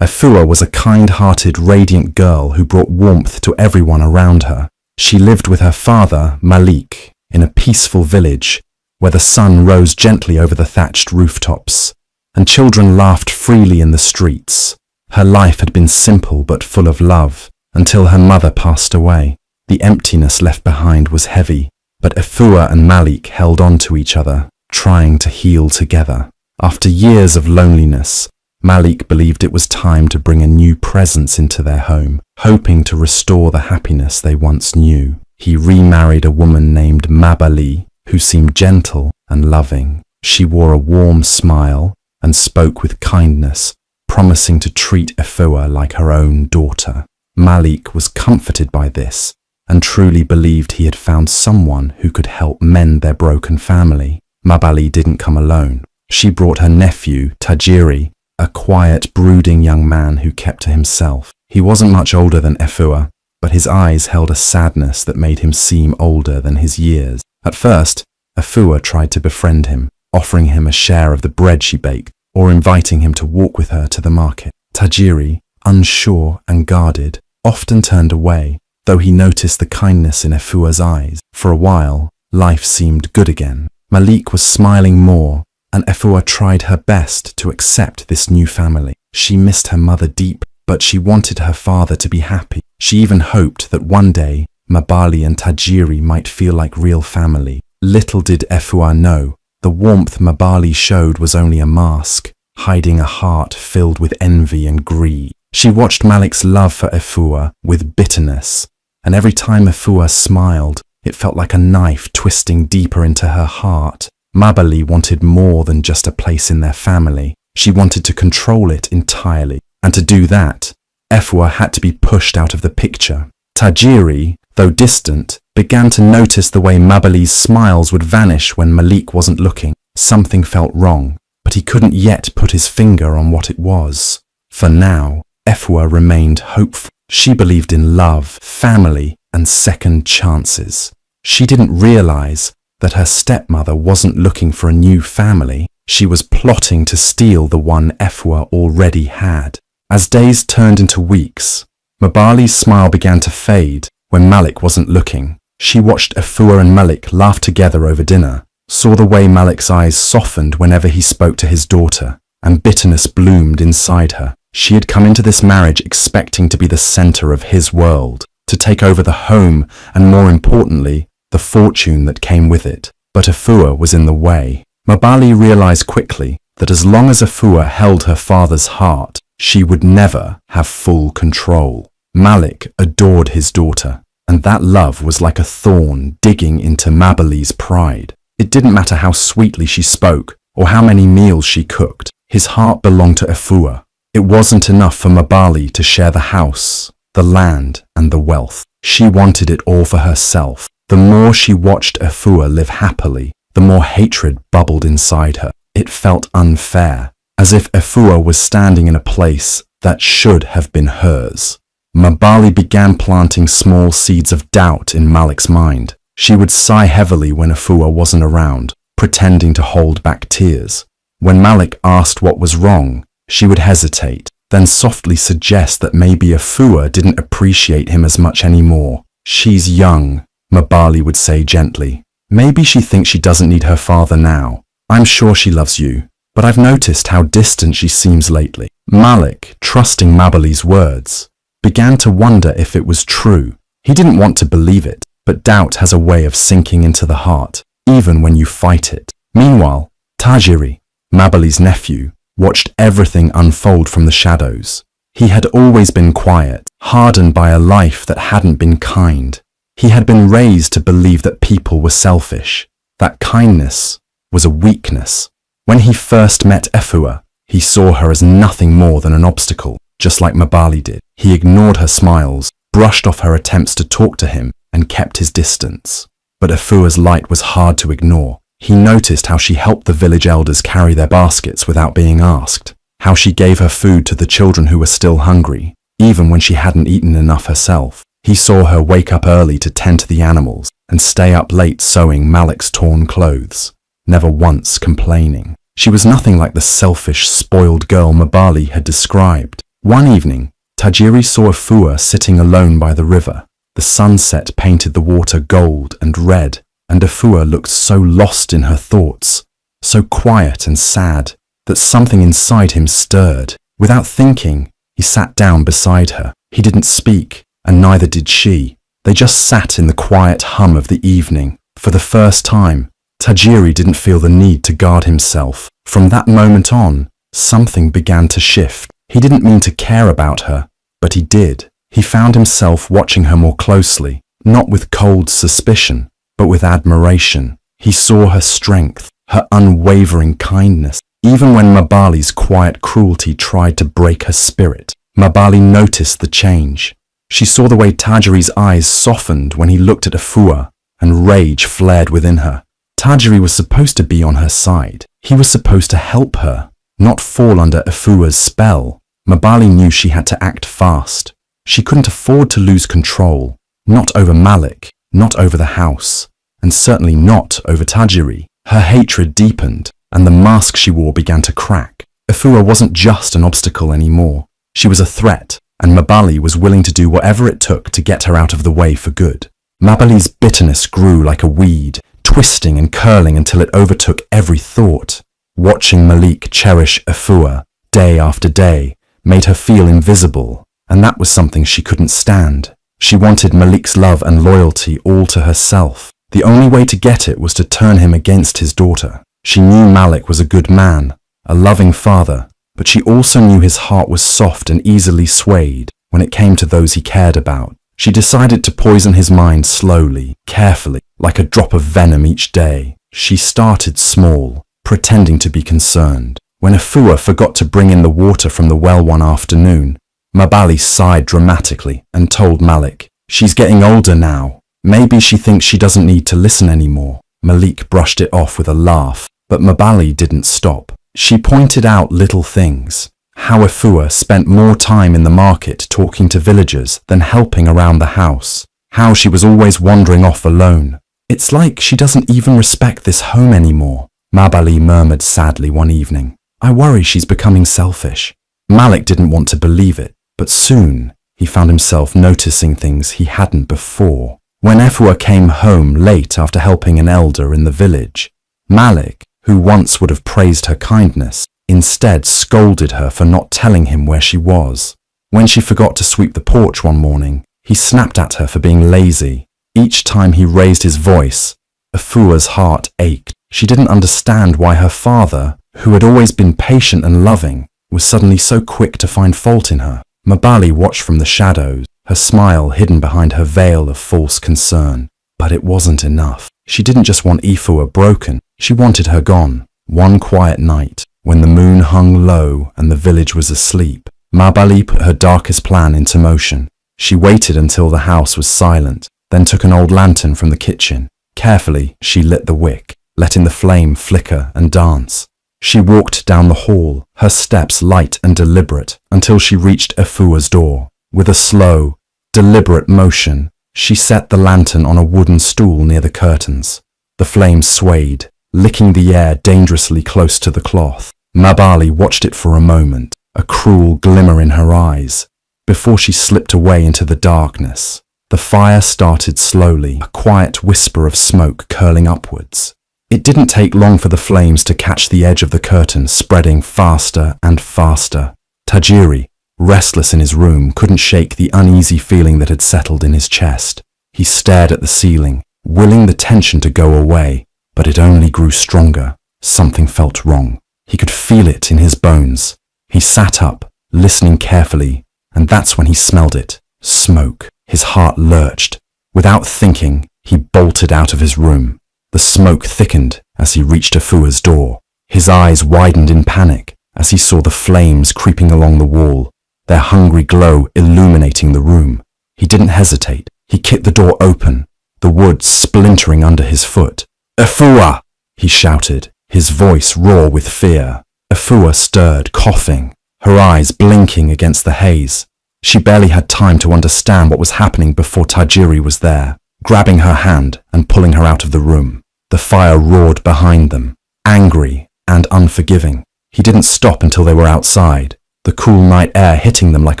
Afua was a kind-hearted, radiant girl who brought warmth to everyone around her. She lived with her father, Malik, in a peaceful village where the sun rose gently over the thatched rooftops, and children laughed freely in the streets. Her life had been simple but full of love, until her mother passed away. The emptiness left behind was heavy, but Afua and Malik held on to each other, trying to heal together. After years of loneliness, Malik believed it was time to bring a new presence into their home, hoping to restore the happiness they once knew. He remarried a woman named Mabali, who seemed gentle and loving. She wore a warm smile and spoke with kindness, promising to treat Afua like her own daughter. Malik was comforted by this and truly believed he had found someone who could help mend their broken family. Mabali didn't come alone. She brought her nephew, Tajiri, a quiet, brooding young man who kept to himself. He wasn't much older than Afua, but his eyes held a sadness that made him seem older than his years. At first, Afua tried to befriend him, offering him a share of the bread she baked, or inviting him to walk with her to the market. Tajiri, unsure and guarded, often turned away, though he noticed the kindness in Afua's eyes. For a while, life seemed good again. Malik was smiling more, and Afua tried her best to accept this new family. She missed her mother deep, but she wanted her father to be happy. She even hoped that one day, Mabali and Tajiri might feel like real family. Little did Afua know, the warmth Mabali showed was only a mask, hiding a heart filled with envy and greed. She watched Malik's love for Afua with bitterness, and every time Afua smiled, it felt like a knife twisting deeper into her heart. Mabali wanted more than just a place in their family. She wanted to control it entirely, and to do that, Afua had to be pushed out of the picture. Tajiri, though distant, began to notice the way Mabali's smiles would vanish when Malik wasn't looking. Something felt wrong, but he couldn't yet put his finger on what it was. For now, Afua remained hopeful. She believed in love, family, and second chances. She didn't realize that her stepmother wasn't looking for a new family. She was plotting to steal the one Afua already had. As days turned into weeks, Mabali's smile began to fade when Malik wasn't looking. She watched Afua and Malik laugh together over dinner, saw the way Malik's eyes softened whenever he spoke to his daughter, and bitterness bloomed inside her. She had come into this marriage expecting to be the center of his world, to take over the home and, more importantly, the fortune that came with it. But Afua was in the way. Mabali realized quickly that as long as Afua held her father's heart, she would never have full control. Malik adored his daughter, and that love was like a thorn digging into Mabali's pride. It didn't matter how sweetly she spoke or how many meals she cooked. His heart belonged to Afua. It wasn't enough for Mabali to share the house, the land, and the wealth. She wanted it all for herself. The more she watched Afua live happily, the more hatred bubbled inside her. It felt unfair, as if Afua was standing in a place that should have been hers. Mabali began planting small seeds of doubt in Malik's mind. She would sigh heavily when Afua wasn't around, pretending to hold back tears. When Malik asked what was wrong, she would hesitate, then softly suggest that maybe Afua didn't appreciate him as much anymore. "She's young," Mabali would say gently. "Maybe she thinks she doesn't need her father now. I'm sure she loves you, but I've noticed how distant she seems lately." Malik, trusting Mabali's words, began to wonder if it was true. He didn't want to believe it, but doubt has a way of sinking into the heart, even when you fight it. Meanwhile, Tajiri, Mabali's nephew, watched everything unfold from the shadows. He had always been quiet, hardened by a life that hadn't been kind. He had been raised to believe that people were selfish, that kindness was a weakness. When he first met Afua, he saw her as nothing more than an obstacle, just like Mabali did. He ignored her smiles, brushed off her attempts to talk to him, and kept his distance. But Afua's light was hard to ignore. He noticed how she helped the village elders carry their baskets without being asked, how she gave her food to the children who were still hungry, even when she hadn't eaten enough herself. He saw her wake up early to tend to the animals and stay up late sewing Malik's torn clothes, never once complaining. She was nothing like the selfish, spoiled girl Mabali had described. One evening, Tajiri saw Afua sitting alone by the river. The sunset painted the water gold and red, and Afua looked so lost in her thoughts, so quiet and sad, that something inside him stirred. Without thinking, he sat down beside her. He didn't speak, and neither did she. They just sat in the quiet hum of the evening. For the first time, Tajiri didn't feel the need to guard himself. From that moment on, something began to shift. He didn't mean to care about her, but he did. He found himself watching her more closely, not with cold suspicion, but with admiration. He saw her strength, her unwavering kindness. Even when Mabali's quiet cruelty tried to break her spirit, Mabali noticed the change. She saw the way Tajiri's eyes softened when he looked at Afua, and rage flared within her. Tajiri was supposed to be on her side. He was supposed to help her, not fall under Afua's spell. Mabali knew she had to act fast. She couldn't afford to lose control, not over Malik, not over the house, and certainly not over Tajiri. Her hatred deepened, and the mask she wore began to crack. Afua wasn't just an obstacle anymore. She was a threat, and Mabali was willing to do whatever it took to get her out of the way for good. Mabali's bitterness grew like a weed, twisting and curling until it overtook every thought. Watching Malik cherish Afua day after day made her feel invisible, and that was something she couldn't stand. She wanted Malik's love and loyalty all to herself. The only way to get it was to turn him against his daughter. She knew Malik was a good man, a loving father, but she also knew his heart was soft and easily swayed when it came to those he cared about. She decided to poison his mind slowly, carefully, like a drop of venom each day. She started small, pretending to be concerned. When Afua forgot to bring in the water from the well one afternoon, Mabali sighed dramatically and told Malik, "She's getting older now. Maybe she thinks she doesn't need to listen anymore." Malik brushed it off with a laugh, but Mabali didn't stop. She pointed out little things. How Afua spent more time in the market talking to villagers than helping around the house. How she was always wandering off alone. "It's like she doesn't even respect this home anymore," Mabali murmured sadly one evening. "I worry she's becoming selfish." Malik didn't want to believe it, but soon he found himself noticing things he hadn't before. When Afua came home late after helping an elder in the village, Malik, who once would have praised her kindness, instead scolded her for not telling him where she was. When she forgot to sweep the porch one morning, he snapped at her for being lazy. Each time he raised his voice, Afua's heart ached. She didn't understand why her father, who had always been patient and loving, was suddenly so quick to find fault in her. Mabali watched from the shadows, her smile hidden behind her veil of false concern. But it wasn't enough. She didn't just want Afua broken, she wanted her gone. One quiet night, when the moon hung low and the village was asleep, Mabali put her darkest plan into motion. She waited until the house was silent, then took an old lantern from the kitchen. Carefully, she lit the wick, letting the flame flicker and dance. She walked down the hall, her steps light and deliberate, until she reached Afua's door. With a slow, deliberate motion, she set the lantern on a wooden stool near the curtains. The flame swayed, licking the air dangerously close to the cloth. Mabali watched it for a moment, a cruel glimmer in her eyes, before she slipped away into the darkness. The fire started slowly, a quiet whisper of smoke curling upwards. It didn't take long for the flames to catch the edge of the curtain, spreading faster and faster. Tajiri, restless in his room, couldn't shake the uneasy feeling that had settled in his chest. He stared at the ceiling, willing the tension to go away, but it only grew stronger. Something felt wrong. He could feel it in his bones. He sat up, listening carefully, and that's when he smelled it. Smoke. His heart lurched. Without thinking, he bolted out of his room. The smoke thickened as he reached Afua's door. His eyes widened in panic as he saw the flames creeping along the wall, their hungry glow illuminating the room. He didn't hesitate. He kicked the door open, the wood splintering under his foot. "Afua!" he shouted, his voice raw with fear. Afua stirred, coughing, her eyes blinking against the haze. She barely had time to understand what was happening before Tajiri was there, grabbing her hand and pulling her out of the room. The fire roared behind them, angry and unforgiving. He didn't stop until they were outside. The the cool night air hitting them like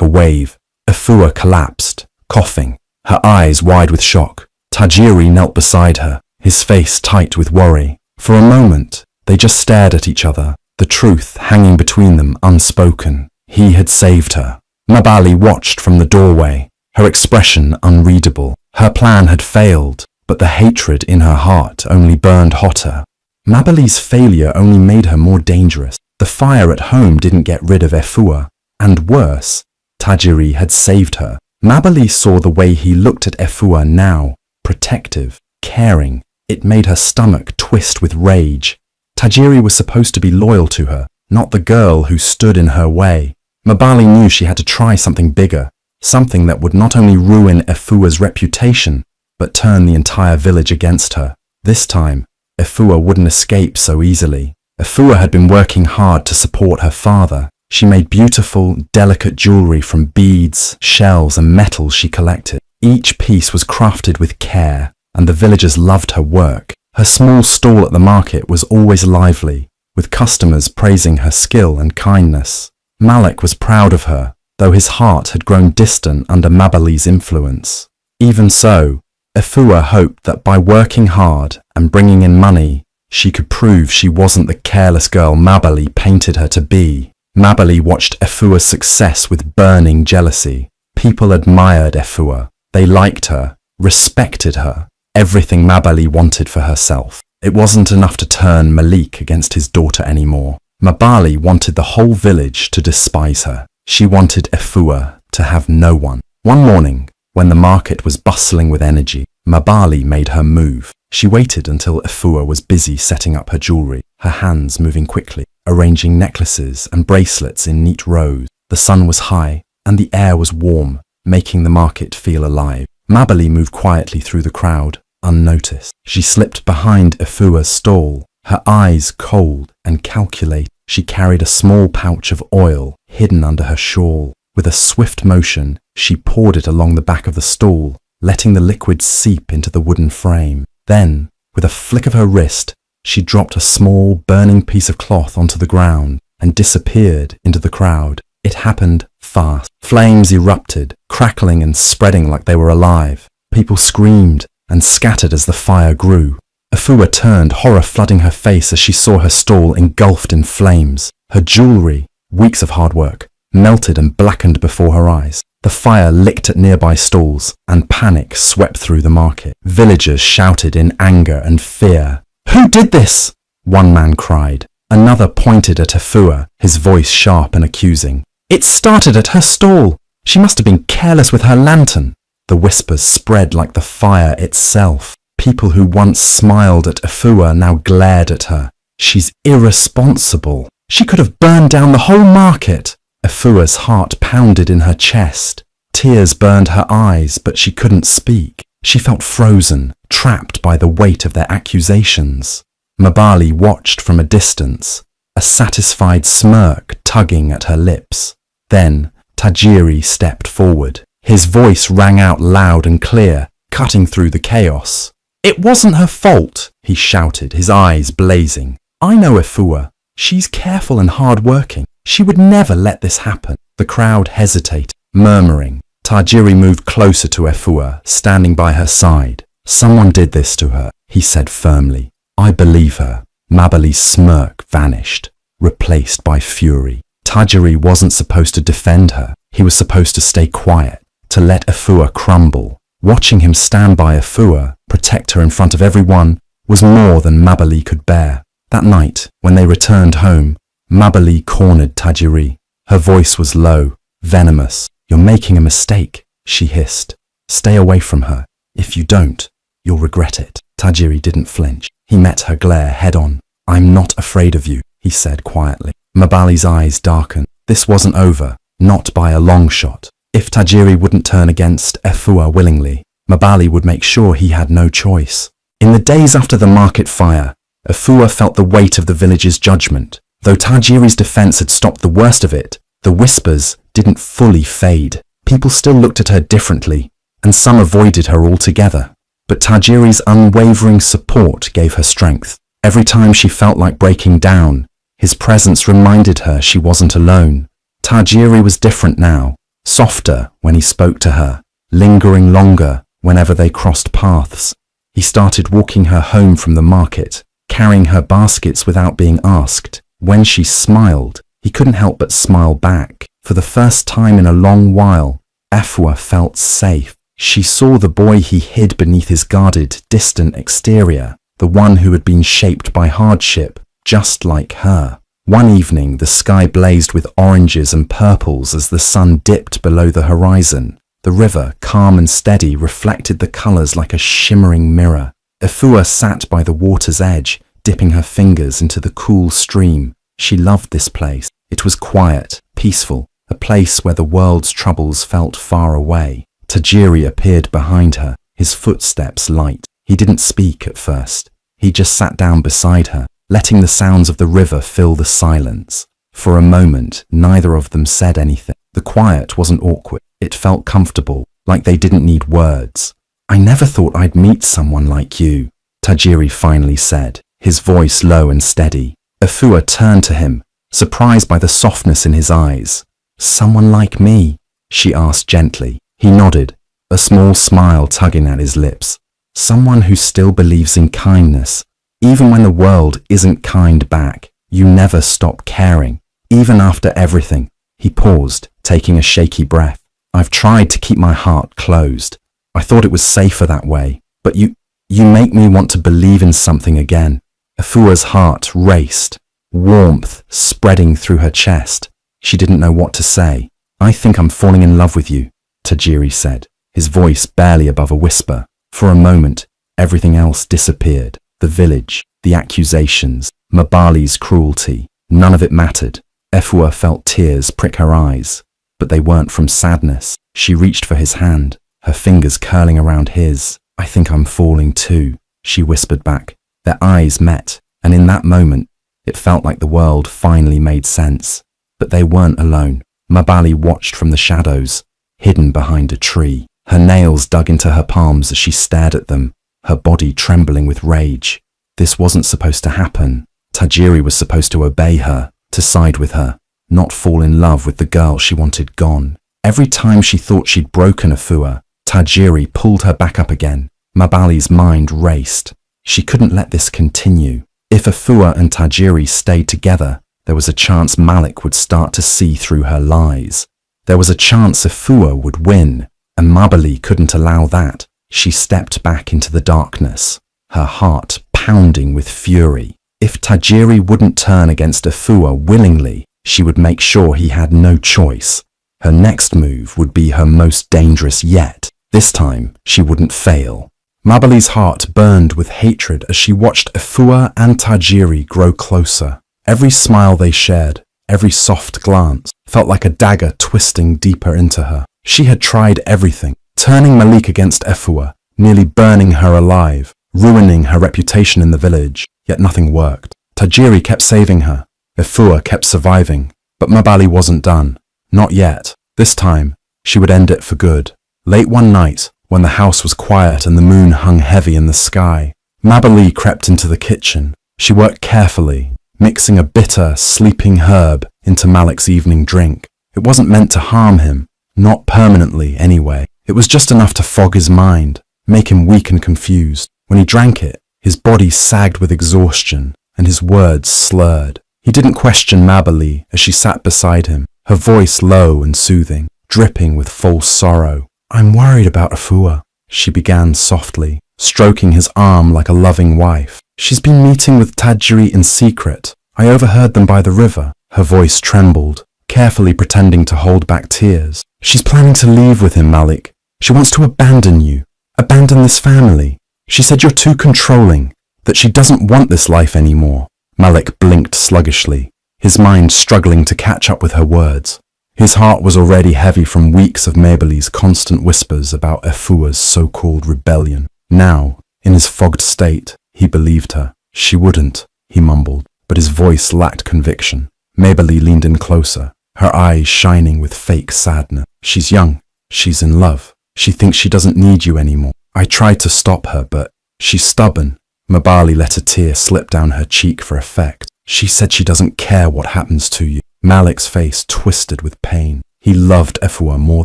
a wave. Afua collapsed, coughing, her eyes wide with shock. Tajiri knelt beside her, his face tight with worry. For a moment, they just stared at each other, the truth hanging between them unspoken. He had saved her. Mabali watched from the doorway, her expression unreadable. Her plan had failed, but the hatred in her heart only burned hotter. Mabali's failure only made her more dangerous. The fire at home didn't get rid of Afua, and worse, Tajiri had saved her. Mabali saw the way he looked at Afua now, protective, caring. It made her stomach twist with rage. Tajiri was supposed to be loyal to her, not the girl who stood in her way. Mabali knew she had to try something bigger, something that would not only ruin Afua's reputation, but turn the entire village against her. This time, Afua wouldn't escape so easily. Afua had been working hard to support her father. She made beautiful, delicate jewelry from beads, shells and metals she collected. Each piece was crafted with care, and the villagers loved her work. Her small stall at the market was always lively, with customers praising her skill and kindness. Malik was proud of her, though his heart had grown distant under Mabali's influence. Even so, Afua hoped that by working hard and bringing in money, she could prove she wasn't the careless girl Mabali painted her to be. Mabali watched Afua's success with burning jealousy. People admired Afua. They liked her, respected her, everything Mabali wanted for herself. It wasn't enough to turn Malik against his daughter anymore. Mabali wanted the whole village to despise her. She wanted Afua to have no one. One morning, when the market was bustling with energy, Mabali made her move. She waited until Afua was busy setting up her jewelry, her hands moving quickly, arranging necklaces and bracelets in neat rows. The sun was high, and the air was warm, making the market feel alive. Mabali moved quietly through the crowd, unnoticed. She slipped behind Afua's stall, her eyes cold and calculated. She carried a small pouch of oil hidden under her shawl. With a swift motion, she poured it along the back of the stall, letting the liquid seep into the wooden frame. Then, with a flick of her wrist, she dropped a small, burning piece of cloth onto the ground and disappeared into the crowd. It happened fast. Flames erupted, crackling and spreading like they were alive. People screamed and scattered as the fire grew. Afua turned, horror flooding her face as she saw her stall engulfed in flames. Her jewelry, weeks of hard work, melted and blackened before her eyes. The fire licked at nearby stalls, and panic swept through the market. Villagers shouted in anger and fear. "Who did this?" one man cried. Another pointed at Afua, his voice sharp and accusing. "It started at her stall. She must have been careless with her lantern." The whispers spread like the fire itself. People who once smiled at Afua now glared at her. "She's irresponsible. She could have burned down the whole market." Afua's heart pounded in her chest. Tears burned her eyes, but she couldn't speak. She felt frozen, trapped by the weight of their accusations. Mabali watched from a distance, a satisfied smirk tugging at her lips. Then Tajiri stepped forward. His voice rang out loud and clear, cutting through the chaos. "It wasn't her fault," he shouted, his eyes blazing. "I know Afua. She's careful and hard-working. She would never let this happen." The crowd hesitated, murmuring. Tajiri moved closer to Afua, standing by her side. "Someone did this to her," he said firmly. "I believe her." Mabali's smirk vanished, replaced by fury. Tajiri wasn't supposed to defend her. He was supposed to stay quiet, to let Afua crumble. Watching him stand by Afua, protect her in front of everyone, was more than Mabali could bear. That night, when they returned home, Mabali cornered Tajiri. Her voice was low, venomous. "You're making a mistake," she hissed. "Stay away from her. If you don't, you'll regret it." Tajiri didn't flinch. He met her glare head-on. "I'm not afraid of you," he said quietly. Mabali's eyes darkened. This wasn't over, not by a long shot. If Tajiri wouldn't turn against Afua willingly, Mabali would make sure he had no choice. In the days after the market fire, Afua felt the weight of the village's judgment. Though Tajiri's defense had stopped the worst of it, the whispers didn't fully fade. People still looked at her differently, and some avoided her altogether. But Tajiri's unwavering support gave her strength. Every time she felt like breaking down, his presence reminded her she wasn't alone. Tajiri was different now, softer when he spoke to her, lingering longer whenever they crossed paths. He started walking her home from the market, carrying her baskets without being asked. When she smiled, he couldn't help but smile back. For the first time in a long while, Afua felt safe. She saw the boy he hid beneath his guarded, distant exterior, the one who had been shaped by hardship, just like her. One evening, the sky blazed with oranges and purples as the sun dipped below the horizon. The river, calm and steady, reflected the colors like a shimmering mirror. Afua sat by the water's edge, dipping her fingers into the cool stream. She loved this place. It was quiet, peaceful, a place where the world's troubles felt far away. Tajiri appeared behind her, his footsteps light. He didn't speak at first. He just sat down beside her, letting the sounds of the river fill the silence. For a moment, neither of them said anything. The quiet wasn't awkward. It felt comfortable, like they didn't need words. "I never thought I'd meet someone like you," Tajiri finally said, his voice low and steady. Afua turned to him, surprised by the softness in his eyes. "Someone like me?" she asked gently. He nodded, a small smile tugging at his lips. "Someone who still believes in kindness. Even when the world isn't kind back, you never stop caring, even after everything." He paused, taking a shaky breath. "I've tried to keep my heart closed. I thought it was safer that way, but you make me want to believe in something again." Afua's heart raced, warmth spreading through her chest. She didn't know what to say. "I think I'm falling in love with you," Tajiri said, his voice barely above a whisper. For a moment, everything else disappeared. The village, the accusations, Mabali's cruelty, none of it mattered. Afua felt tears prick her eyes, but they weren't from sadness. She reached for his hand, her fingers curling around his. "I think I'm falling too," she whispered back. Their eyes met, and in that moment, it felt like the world finally made sense. But they weren't alone. Mabali watched from the shadows, hidden behind a tree. Her nails dug into her palms as she stared at them, her body trembling with rage. This wasn't supposed to happen. Tajiri was supposed to obey her, to side with her, not fall in love with the girl she wanted gone. Every time she thought she'd broken Afua, Tajiri pulled her back up again. Mabali's mind raced. She couldn't let this continue. If Afua and Tajiri stayed together, there was a chance Malik would start to see through her lies. There was a chance Afua would win, and Mabali couldn't allow that. She stepped back into the darkness, her heart pounding with fury. If Tajiri wouldn't turn against Afua willingly, she would make sure he had no choice. Her next move would be her most dangerous yet. This time, she wouldn't fail. Mabali's heart burned with hatred as she watched Afua and Tajiri grow closer. Every smile they shared, every soft glance, felt like a dagger twisting deeper into her. She had tried everything, turning Malik against Afua, nearly burning her alive, ruining her reputation in the village, yet nothing worked. Tajiri kept saving her, Afua kept surviving, but Mabali wasn't done. Not yet. This time, she would end it for good. Late one night, when the house was quiet and the moon hung heavy in the sky, Mabali crept into the kitchen. She worked carefully, mixing a bitter, sleeping herb into Malik's evening drink. It wasn't meant to harm him, not permanently anyway. It was just enough to fog his mind, make him weak and confused. When he drank it, his body sagged with exhaustion and his words slurred. He didn't question Mabali as she sat beside him, her voice low and soothing, dripping with false sorrow. "I'm worried about Afua," she began softly, stroking his arm like a loving wife. "She's been meeting with Tajiri in secret. I overheard them by the river." Her voice trembled, carefully pretending to hold back tears. "She's planning to leave with him, Malik. She wants to abandon you, abandon this family. She said you're too controlling, that she doesn't want this life anymore." Malik blinked sluggishly, his mind struggling to catch up with her words. His heart was already heavy from weeks of Mabali's constant whispers about Afua's so-called rebellion. Now, in his fogged state, he believed her. "She wouldn't," he mumbled, but his voice lacked conviction. Mabali leaned in closer, her eyes shining with fake sadness. "She's young. She's in love. She thinks she doesn't need you anymore. I tried to stop her, but she's stubborn." Mabali let a tear slip down her cheek for effect. "She said she doesn't care what happens to you." Malik's face twisted with pain. He loved Efua more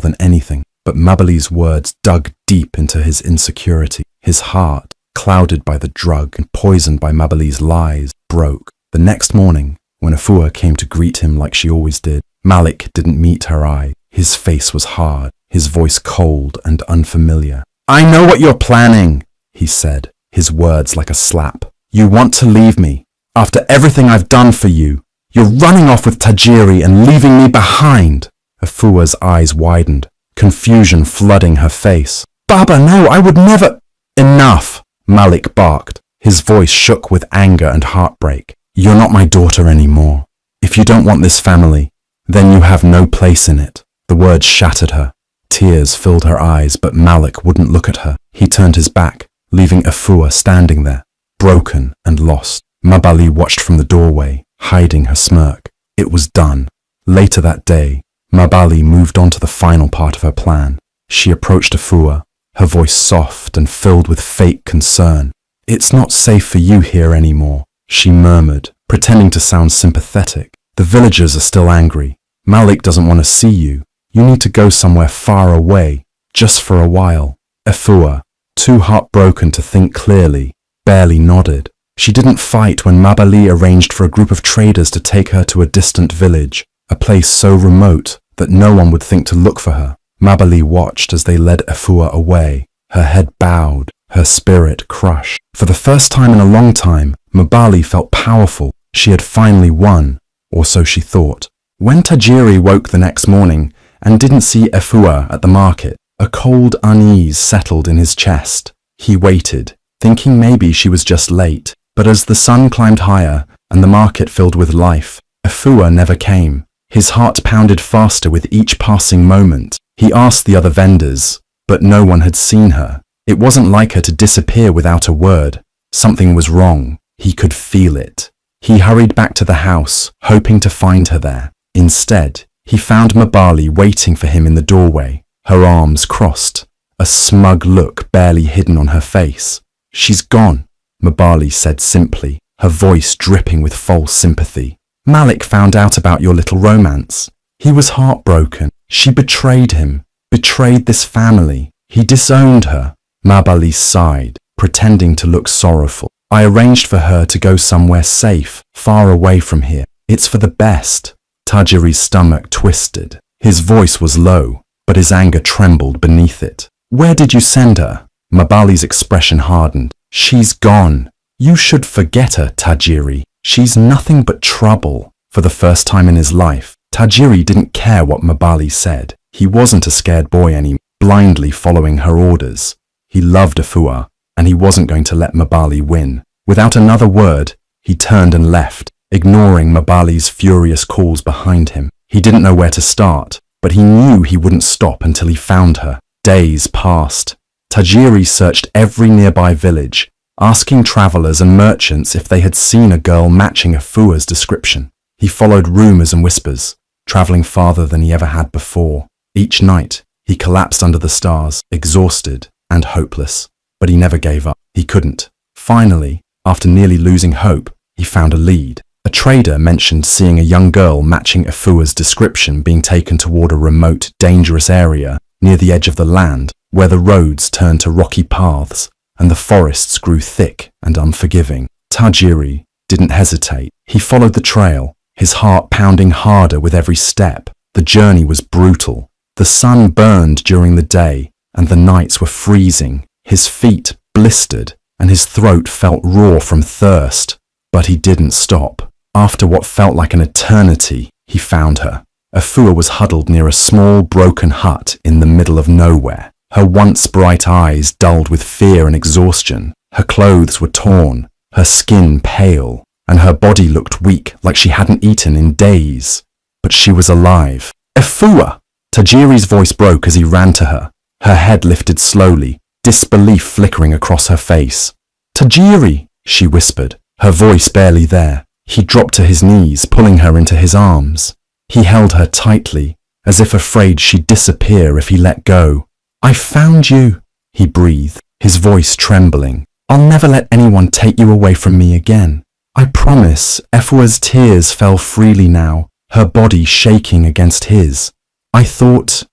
than anything, but Mabali's words dug deep into his insecurity. His heart, clouded by the drug and poisoned by Mabali's lies, broke. The next morning, when Efua came to greet him like she always did, Malik didn't meet her eye. His face was hard, his voice cold and unfamiliar. "I know what you're planning," he said, his words like a slap. "You want to leave me. After everything I've done for you, you're running off with Tajiri and leaving me behind." Efua's eyes widened, confusion flooding her face. "Baba, no, I would never—" "Enough," Malik barked. His voice shook with anger and heartbreak. "You're not my daughter anymore. If you don't want this family, then you have no place in it." The words shattered her. Tears filled her eyes, but Malik wouldn't look at her. He turned his back, leaving Efua standing there, broken and lost. Mabali watched from the doorway, hiding her smirk. It was done. Later that day, Mabali moved on to the final part of her plan. She approached Efua, her voice soft and filled with fake concern. "It's not safe for you here anymore," she murmured, pretending to sound sympathetic. "The villagers are still angry. Malik doesn't want to see you. You need to go somewhere far away, just for a while." Efua, too heartbroken to think clearly, barely nodded. She didn't fight when Mabali arranged for a group of traders to take her to a distant village, a place so remote that no one would think to look for her. Mabali watched as they led Efua away, her head bowed, her spirit crushed. For the first time in a long time, Mabali felt powerful. She had finally won, or so she thought. When Tajiri woke the next morning and didn't see Efua at the market, a cold unease settled in his chest. He waited, thinking maybe she was just late. But as the sun climbed higher and the market filled with life, Efua never came. His heart pounded faster with each passing moment. He asked the other vendors, but no one had seen her. It wasn't like her to disappear without a word. Something was wrong. He could feel it. He hurried back to the house, hoping to find her there. Instead, he found Mabali waiting for him in the doorway, her arms crossed, a smug look barely hidden on her face. "She's gone," Mabali said simply, her voice dripping with false sympathy. "Malik found out about your little romance. He was heartbroken. She betrayed him, betrayed this family. He disowned her." Mabali sighed, pretending to look sorrowful. "I arranged for her to go somewhere safe, far away from here. It's for the best." Tajiri's stomach twisted. His voice was low, but his anger trembled beneath it. "Where did you send her?" Mabali's expression hardened. "She's gone. You should forget her, Tajiri. She's nothing but trouble." For the first time in his life, Tajiri didn't care what Mabali said. He wasn't a scared boy anymore, blindly following her orders. He loved Efua, and he wasn't going to let Mabali win. Without another word, he turned and left, ignoring Mabali's furious calls behind him. He didn't know where to start, but he knew he wouldn't stop until he found her. Days passed. Tajiri searched every nearby village, asking travelers and merchants if they had seen a girl matching Efua's description. He followed rumors and whispers, traveling farther than he ever had before. Each night, he collapsed under the stars, exhausted and hopeless, but he never gave up. He couldn't. Finally, after nearly losing hope, he found a lead. A trader mentioned seeing a young girl matching Efua's description being taken toward a remote, dangerous area near the edge of the land, where the roads turned to rocky paths and the forests grew thick and unforgiving. Tajiri didn't hesitate. He followed the trail, his heart pounding harder with every step. The journey was brutal. The sun burned during the day, and the nights were freezing. His feet blistered, and his throat felt raw from thirst. But he didn't stop. After what felt like an eternity, he found her. Efua was huddled near a small, broken hut in the middle of nowhere. Her once bright eyes dulled with fear and exhaustion. Her clothes were torn, her skin pale, and her body looked weak, like she hadn't eaten in days. But she was alive. "Efua!" Tajiri's voice broke as he ran to her. Her head lifted slowly, disbelief flickering across her face. "Tajiri!" she whispered, her voice barely there. He dropped to his knees, pulling her into his arms. He held her tightly, as if afraid she'd disappear if he let go. "I found you," he breathed, his voice trembling. "I'll never let anyone take you away from me again. I promise." Efua's tears fell freely now, her body shaking against his. I thought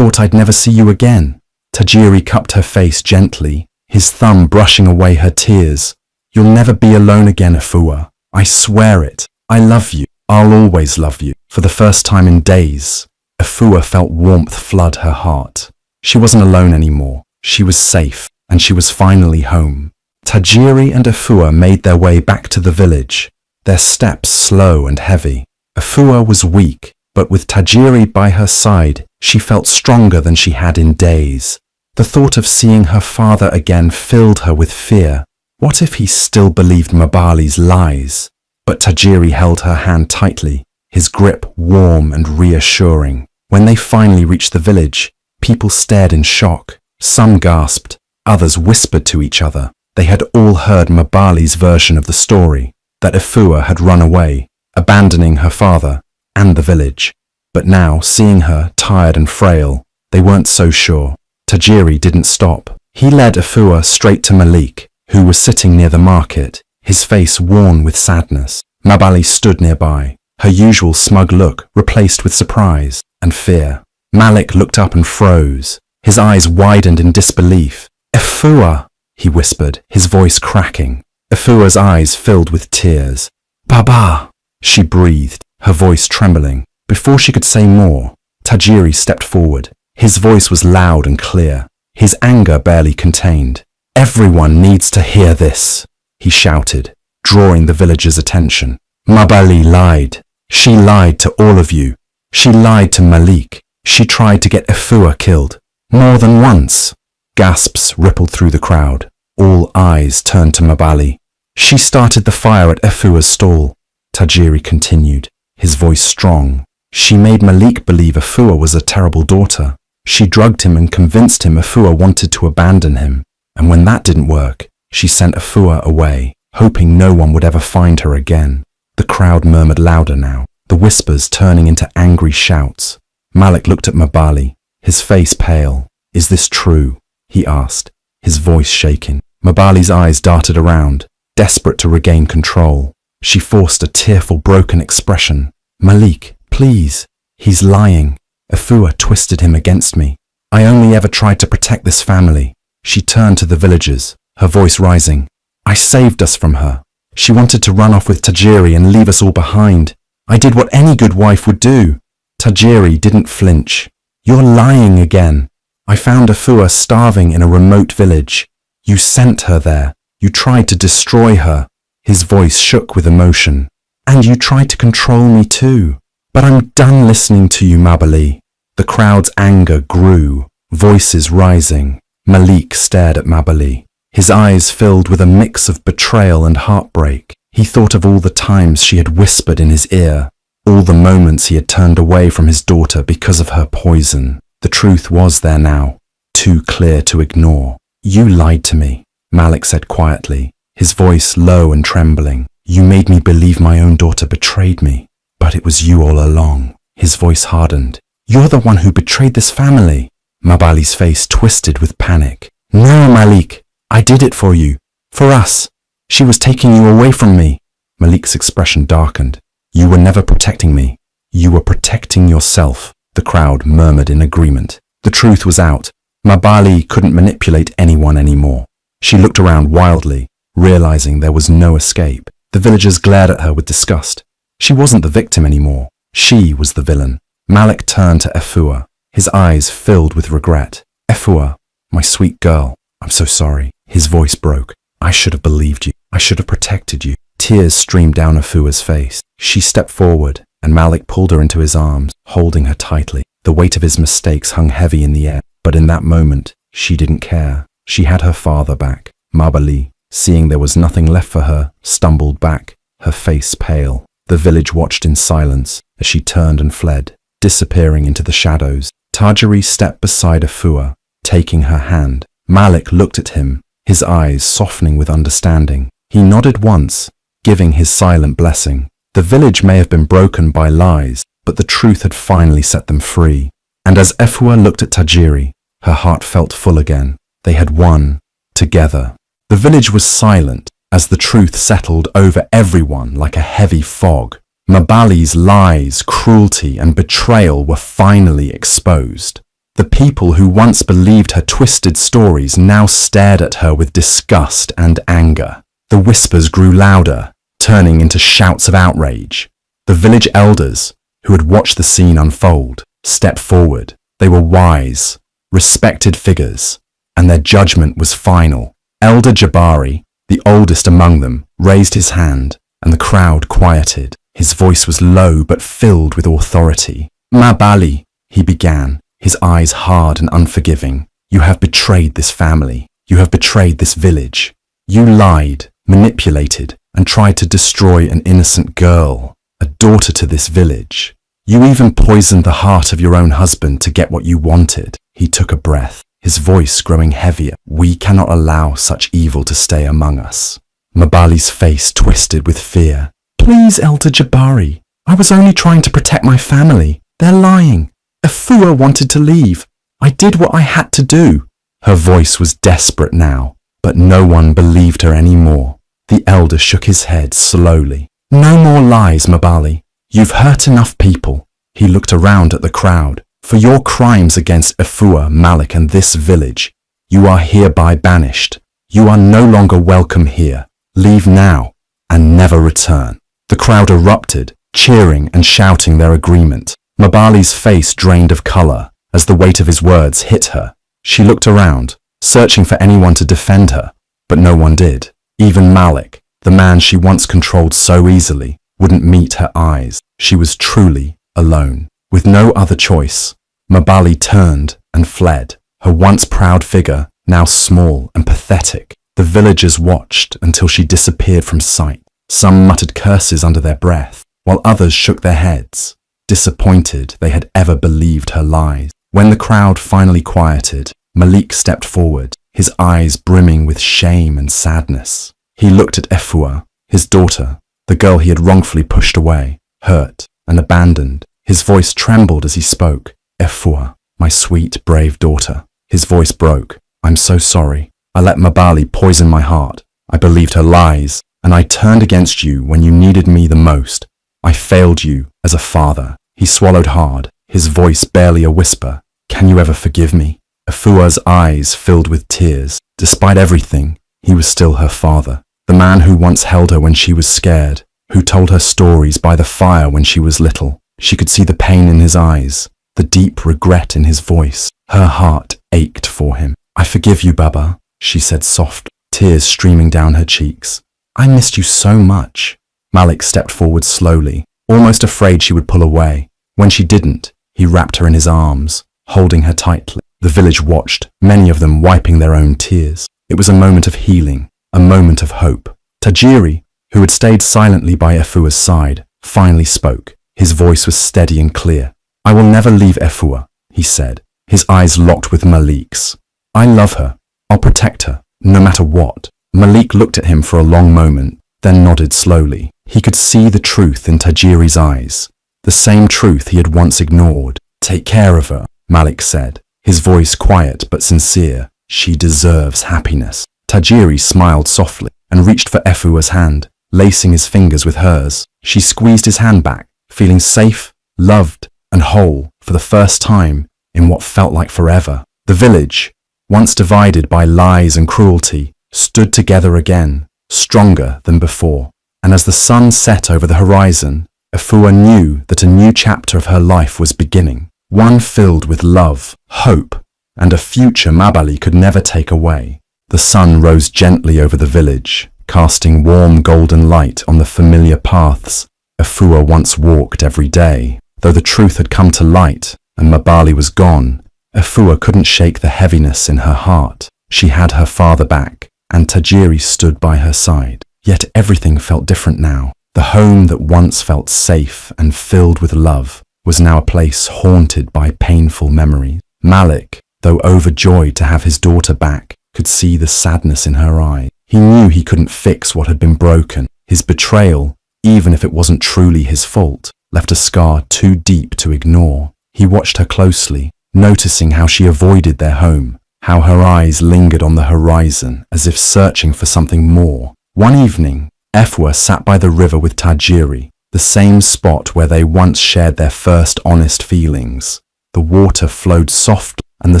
I'd never see you again." Tajiri cupped her face gently, his thumb brushing away her tears. "You'll never be alone again, Afua. I swear it. I love you. I'll always love you." For the first time in days, Afua felt warmth flood her heart. She wasn't alone anymore. She was safe, and she was finally home. Tajiri and Afua made their way back to the village, their steps slow and heavy. Afua was weak, but with Tajiri by her side, she felt stronger than she had in days. The thought of seeing her father again filled her with fear. What if he still believed Mabali's lies? But Tajiri held her hand tightly, his grip warm and reassuring. When they finally reached the village, people stared in shock. Some gasped, others whispered to each other. They had all heard Mabali's version of the story, that Afua had run away, abandoning her father and the village. But now, seeing her tired and frail, they weren't so sure. Tajiri didn't stop. He led Afua straight to Malik, who was sitting near the market, his face worn with sadness. Mabali stood nearby, her usual smug look replaced with surprise and fear. Malik looked up and froze. His eyes widened in disbelief. "Afua," he whispered, his voice cracking. Afua's eyes filled with tears. "Baba," she breathed, her voice trembling. Before she could say more, Tajiri stepped forward. His voice was loud and clear, his anger barely contained. "Everyone needs to hear this," he shouted, drawing the villagers' attention. "Mabali lied. She lied to all of you. She lied to Malik. She tried to get Afua killed. More than once." Gasps rippled through the crowd. All eyes turned to Mabali. "She started the fire at Afua's stall," Tajiri continued, his voice strong. "She made Malik believe Afua was a terrible daughter. She drugged him and convinced him Afua wanted to abandon him. And when that didn't work, she sent Afua away, hoping no one would ever find her again." The crowd murmured louder now, the whispers turning into angry shouts. Malik looked at Mabali, his face pale. "Is this true?" he asked, his voice shaking. Mabali's eyes darted around, desperate to regain control. She forced a tearful, broken expression. "Malik, please. He's lying. Afua twisted him against me. I only ever tried to protect this family." She turned to the villagers, her voice rising. "I saved us from her. She wanted to run off with Tajiri and leave us all behind. I did what any good wife would do." Tajiri didn't flinch. "You're lying again. I found Afua starving in a remote village. You sent her there. You tried to destroy her." His voice shook with emotion. "And you tried to control me too. But I'm done listening to you, Mabali." The crowd's anger grew, voices rising. Malik stared at Mabali, his eyes filled with a mix of betrayal and heartbreak. He thought of all the times she had whispered in his ear, all the moments he had turned away from his daughter because of her poison. The truth was there now, too clear to ignore. "You lied to me," Malik said quietly, his voice low and trembling. "You made me believe my own daughter betrayed me, but it was you all along." His voice hardened. "You're the one who betrayed this family." Mabali's face twisted with panic. "No, Malik, I did it for you, for us. She was taking you away from me." Malik's expression darkened. "You were never protecting me. You were protecting yourself," the crowd murmured in agreement. The truth was out. Mabali couldn't manipulate anyone anymore. She looked around wildly, realizing there was no escape. The villagers glared at her with disgust. She wasn't the victim anymore. She was the villain. Malik turned to Afua, his eyes filled with regret. "Afua, my sweet girl, I'm so sorry." His voice broke. "I should have believed you. I should have protected you." Tears streamed down Afua's face. She stepped forward, and Malik pulled her into his arms, holding her tightly. The weight of his mistakes hung heavy in the air, but in that moment, she didn't care. She had her father back. Mabali, seeing there was nothing left for her, stumbled back, her face pale. The village watched in silence as she turned and fled, disappearing into the shadows. Tajiri stepped beside Afua, taking her hand. Malik looked at him, his eyes softening with understanding. He nodded once, giving his silent blessing. The village may have been broken by lies, but the truth had finally set them free. And as Afua looked at Tajiri, her heart felt full again. They had won, together. The village was silent as the truth settled over everyone like a heavy fog. Mabali's lies, cruelty, and betrayal were finally exposed. The people who once believed her twisted stories now stared at her with disgust and anger. The whispers grew louder, turning into shouts of outrage. The village elders, who had watched the scene unfold, stepped forward. They were wise, respected figures, and their judgment was final. Elder Jabari, the oldest among them, raised his hand, and the crowd quieted. His voice was low but filled with authority. "Mabali," he began, his eyes hard and unforgiving. "You have betrayed this family. You have betrayed this village. You lied, manipulated, and tried to destroy an innocent girl, a daughter to this village. You even poisoned the heart of your own husband to get what you wanted." He took a breath, his voice growing heavier. "We cannot allow such evil to stay among us." Mabali's face twisted with fear. "Please, Elder Jabari, I was only trying to protect my family. They're lying. Afua wanted to leave. I did what I had to do." Her voice was desperate now, but no one believed her anymore. The elder shook his head slowly. "No more lies, Mabali. You've hurt enough people." He looked around at the crowd. "For your crimes against Afua, Malik, and this village, you are hereby banished. You are no longer welcome here. Leave now and never return." The crowd erupted, cheering and shouting their agreement. Mabali's face drained of color as the weight of his words hit her. She looked around, searching for anyone to defend her, but no one did. Even Malik, the man she once controlled so easily, wouldn't meet her eyes. She was truly alone. With no other choice, Mabali turned and fled, her once proud figure now small and pathetic. The villagers watched until she disappeared from sight. Some muttered curses under their breath, while others shook their heads, disappointed they had ever believed her lies. When the crowd finally quieted, Malik stepped forward, his eyes brimming with shame and sadness. He looked at Afua, his daughter, the girl he had wrongfully pushed away, hurt and abandoned. His voice trembled as he spoke. "Afua, my sweet, brave daughter." His voice broke. "I'm so sorry. I let Mabali poison my heart. I believed her lies, and I turned against you when you needed me the most. I failed you as a father." He swallowed hard, his voice barely a whisper. "Can you ever forgive me?" Afua's eyes filled with tears. Despite everything, he was still her father. The man who once held her when she was scared, who told her stories by the fire when she was little. She could see the pain in his eyes, the deep regret in his voice. Her heart ached for him. "I forgive you, Baba," she said soft, tears streaming down her cheeks. "I missed you so much." Malik stepped forward slowly, almost afraid she would pull away. When she didn't, he wrapped her in his arms, holding her tightly. The village watched, many of them wiping their own tears. It was a moment of healing, a moment of hope. Tajiri, who had stayed silently by Afua's side, finally spoke. His voice was steady and clear. "I will never leave Afua," he said, his eyes locked with Malik's. "I love her. I'll protect her, no matter what." Malik looked at him for a long moment, then nodded slowly. He could see the truth in Tajiri's eyes, the same truth he had once ignored. "Take care of her," Malik said, his voice quiet but sincere. "She deserves happiness." Tajiri smiled softly and reached for Afua's hand, lacing his fingers with hers. She squeezed his hand back, feeling safe, loved, and whole for the first time in what felt like forever. The village, once divided by lies and cruelty, stood together again, stronger than before. And as the sun set over the horizon, Afua knew that a new chapter of her life was beginning, one filled with love, hope, and a future Mabali could never take away. The sun rose gently over the village, casting warm golden light on the familiar paths Afua once walked every day. Though the truth had come to light and Mabali was gone, Afua couldn't shake the heaviness in her heart. She had her father back, and Tajiri stood by her side. Yet everything felt different now. The home that once felt safe and filled with love was now a place haunted by painful memories. Malik, though overjoyed to have his daughter back, could see the sadness in her eyes. He knew he couldn't fix what had been broken. His betrayal, even if it wasn't truly his fault, left a scar too deep to ignore. He watched her closely, noticing how she avoided their home, how her eyes lingered on the horizon as if searching for something more. One evening, Afua sat by the river with Tajiri, the same spot where they once shared their first honest feelings. The water flowed softly, and the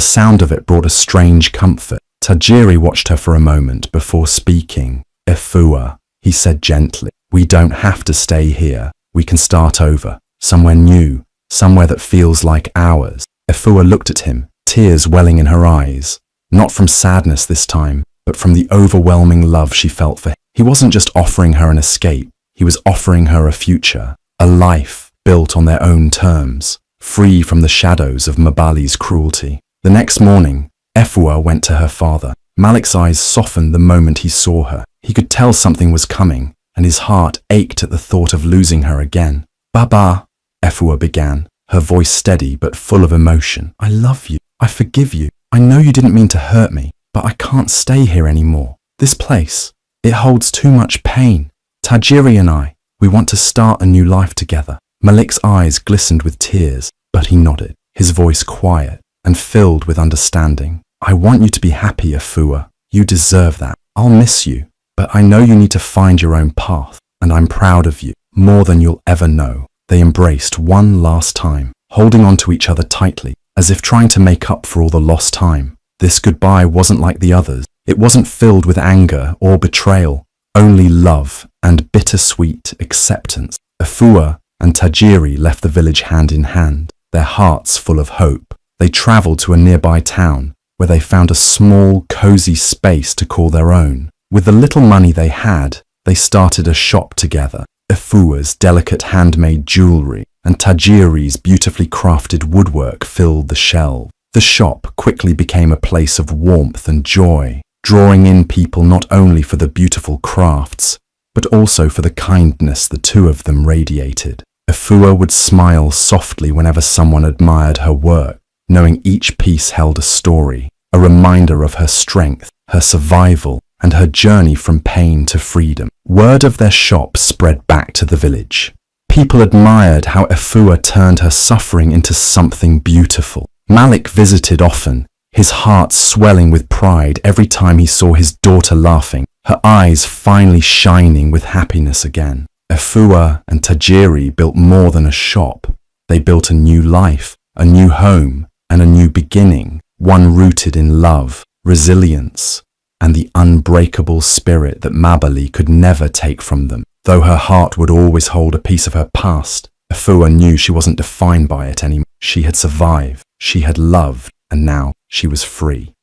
sound of it brought a strange comfort. Tajiri watched her for a moment before speaking. "Efua," he said gently, "we don't have to stay here. We can start over, somewhere new, somewhere that feels like ours." Efua looked at him, tears welling in her eyes, not from sadness this time, but from the overwhelming love she felt for him. He wasn't just offering her an escape, he was offering her a future, a life built on their own terms, free from the shadows of Mbali's cruelty. The next morning, Efua went to her father. Malik's eyes softened the moment he saw her. He could tell something was coming, and his heart ached at the thought of losing her again. "Baba," Efua began, her voice steady but full of emotion. "I love you. I forgive you. I know you didn't mean to hurt me, but I can't stay here anymore. This place, it holds too much pain. Tajiri and I, we want to start a new life together." Malik's eyes glistened with tears, but he nodded, his voice quiet and filled with understanding. "I want you to be happy, Efua. You deserve that. I'll miss you, but I know you need to find your own path, and I'm proud of you, more than you'll ever know." They embraced one last time, holding on to each other tightly, as if trying to make up for all the lost time. This goodbye wasn't like the others. It wasn't filled with anger or betrayal, only love and bittersweet acceptance. Efua and Tajiri left the village hand in hand, their hearts full of hope. They traveled to a nearby town, where they found a small, cozy space to call their own. With the little money they had, they started a shop together. Efua's delicate handmade jewelry and Tajiri's beautifully crafted woodwork filled the shelves. The shop quickly became a place of warmth and joy, drawing in people not only for the beautiful crafts, but also for the kindness the two of them radiated. Efua would smile softly whenever someone admired her work, knowing each piece held a story, a reminder of her strength, her survival, and her journey from pain to freedom. Word of their shop spread back to the village. People admired how Efua turned her suffering into something beautiful. Malik visited often, his heart swelling with pride every time he saw his daughter laughing, her eyes finally shining with happiness again. Efua and Tajiri built more than a shop. They built a new life, a new home, and a new beginning, one rooted in love, resilience, and the unbreakable spirit that Mbali could never take from them. Though her heart would always hold a piece of her past, Efua knew she wasn't defined by it anymore. She had survived, she had loved, and now she was free.